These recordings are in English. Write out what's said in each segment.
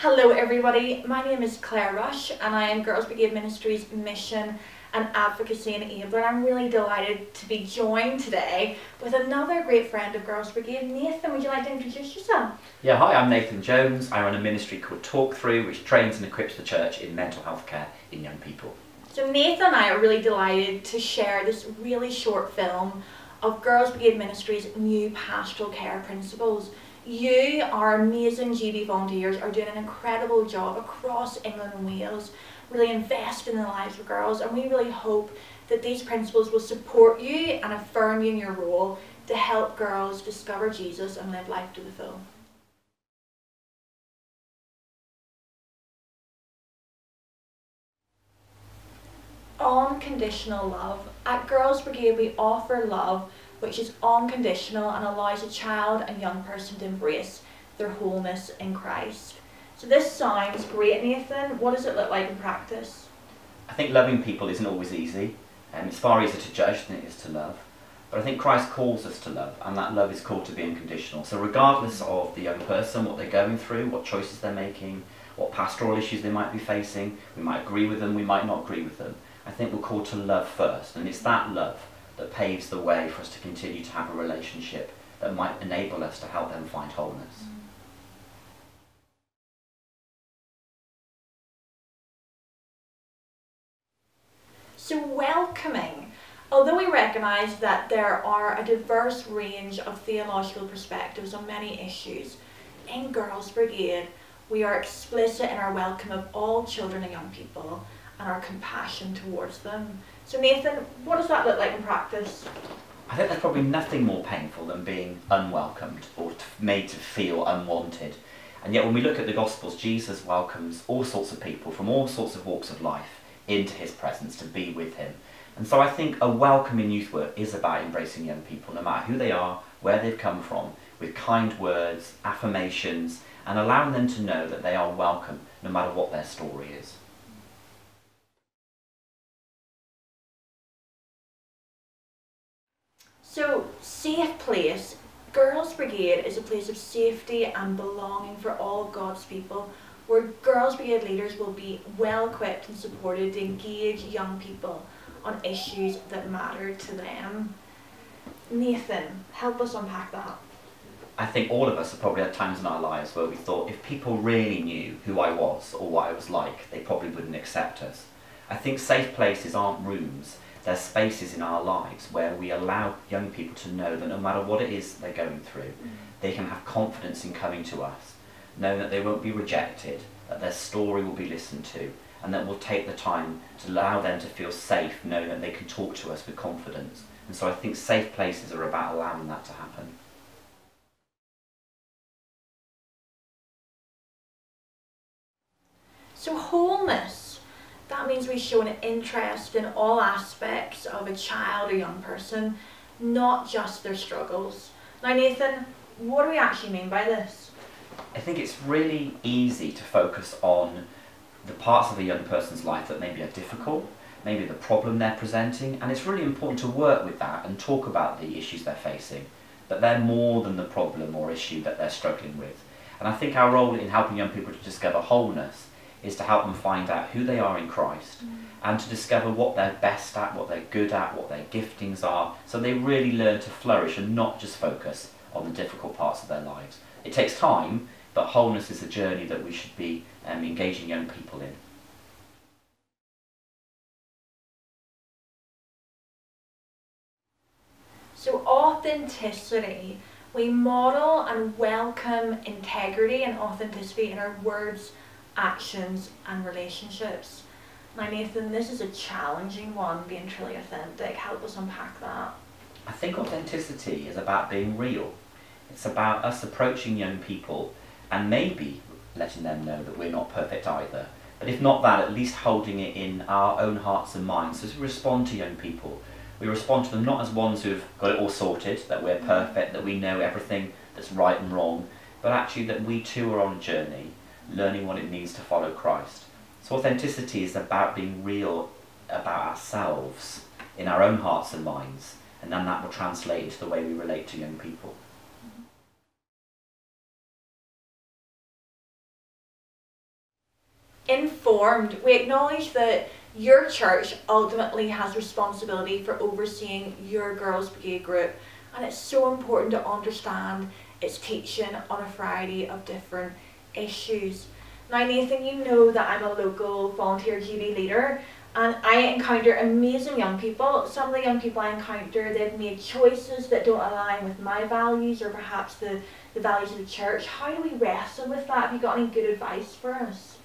Hello everybody, my name is Claire Rush and I am Girls Brigade Ministries Mission and Advocacy Enabler, and I'm really delighted to be joined today with another great friend of Girls Brigade. Nathan, would you like to introduce yourself? Yeah, hi, I'm Nathan Jones. I run a ministry called Talk Through, which trains and equips the church in mental health care in young people. So Nathan and I are really delighted to share this really short film of Girls Brigade Ministries' new pastoral care principles. You, our amazing GB volunteers, are doing an incredible job across England and Wales, really investing in the lives of girls, and we really hope that these principles will support you and affirm you in your role to help girls discover Jesus and live life to the full. Unconditional love. At Girls Brigade we offer love which is unconditional and allows a child and young person to embrace their wholeness in Christ. So this sounds great, Nathan. What does it look like in practice? I think loving people isn't always easy, and it's far easier to judge than it is to love. But I think Christ calls us to love, and that love is called to be unconditional. So regardless of the young person, what they're going through, what choices they're making, what pastoral issues they might be facing, we might agree with them, we might not agree with them. I think we're called to love first, and it's that love that paves the way for us to continue to have a relationship that might enable us to help them find wholeness. So welcoming. Although we recognise that there are a diverse range of theological perspectives on many issues, in Girls Brigade we are explicit in our welcome of all children and young people and our compassion towards them. So Nathan, what does that look like in practice? I think there's probably nothing more painful than being unwelcomed or made to feel unwanted. And yet when we look at the Gospels, Jesus welcomes all sorts of people from all sorts of walks of life into his presence to be with him. And so I think a welcome in youth work is about embracing young people, no matter who they are, where they've come from, with kind words, affirmations, and allowing them to know that they are welcome no matter what their story is. So, safe place. Girls Brigade is a place of safety and belonging for all of God's people, where Girls Brigade leaders will be well equipped and supported to engage young people on issues that matter to them. Nathan, help us unpack that. I think all of us have probably had times in our lives where we thought if people really knew who I was or what I was like, they probably wouldn't accept us. I think safe places aren't rooms. There's spaces in our lives where we allow young people to know that no matter what it is they're going through, they can have confidence in coming to us, knowing that they won't be rejected, that their story will be listened to, and that we'll take the time to allow them to feel safe, knowing that they can talk to us with confidence. And so I think safe places are about allowing that to happen. So wholeness. That means we show an interest in all aspects of a child or young person, not just their struggles. Now Nathan, what do we actually mean by this? I think it's really easy to focus on the parts of a young person's life that maybe are difficult, maybe the problem they're presenting, and it's really important to work with that and talk about the issues they're facing, but they're more than the problem or issue that they're struggling with. And I think our role in helping young people to discover wholeness is to help them find out who they are in Christ and to discover what they're best at, what they're good at, what their giftings are, so they really learn to flourish and not just focus on the difficult parts of their lives. It takes time, but wholeness is a journey that we should be engaging young people in. So authenticity. We model and welcome integrity and authenticity in our words, actions and relationships. Now Nathan, this is a challenging one, being truly authentic. Help us unpack that. I think authenticity is about being real. It's about us approaching young people and maybe letting them know that we're not perfect either. But if not that, at least holding it in our own hearts and minds. So as we respond to young people, we respond to them not as ones who've got it all sorted, that we're perfect, that we know everything that's right and wrong, but actually that we too are on a journey, learning what it means to follow Christ. So authenticity is about being real about ourselves in our own hearts and minds, and then that will translate into the way we relate to young people. informed. We acknowledge that your church ultimately has responsibility for overseeing your Girls Brigade group, and it's so important to understand its teaching on a variety of different issues. Now Nathan, you know that I'm a local volunteer GB leader, and I encounter amazing young people. Some of the young people I encounter, they've made choices that don't align with my values or perhaps the values of the church. How do we wrestle with that? Have you got any good advice for us?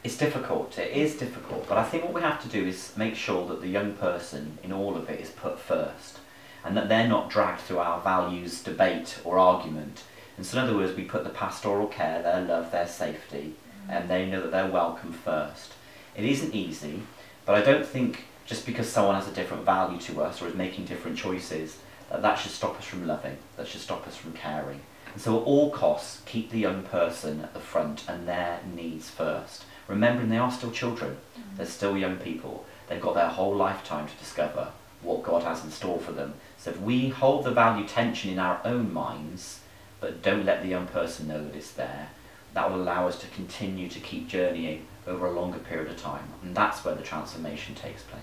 It's difficult, it is difficult, but I think what we have to do is make sure that the young person in all of it is put first, and that they're not dragged through our values debate or argument. And so in other words, we put the pastoral care, their love, their safety, and they know that they're welcome first. It isn't easy, but I don't think just because someone has a different value to us or is making different choices, that should stop us from loving, that should stop us from caring. And so at all costs, keep the young person at the front and their needs first. Remembering they are still children, they're still young people, they've got their whole lifetime to discover what God has in store for them. So if we hold the value tension in our own minds, but don't let the young person know that it's there, that will allow us to continue to keep journeying over a longer period of time. And that's where the transformation takes place.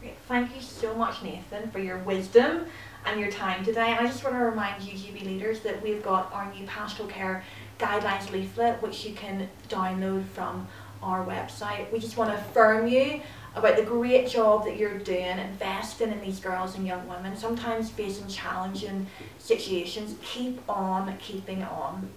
Great. Thank you so much, Nathan, for your wisdom and your time today. And I just want to remind you, GB leaders, that we've got our new Pastoral Care Guidelines leaflet, which you can download from our website. We just want to affirm you about the great job that you're doing, investing in these girls and young women, sometimes facing challenging situations. Keep on keeping on.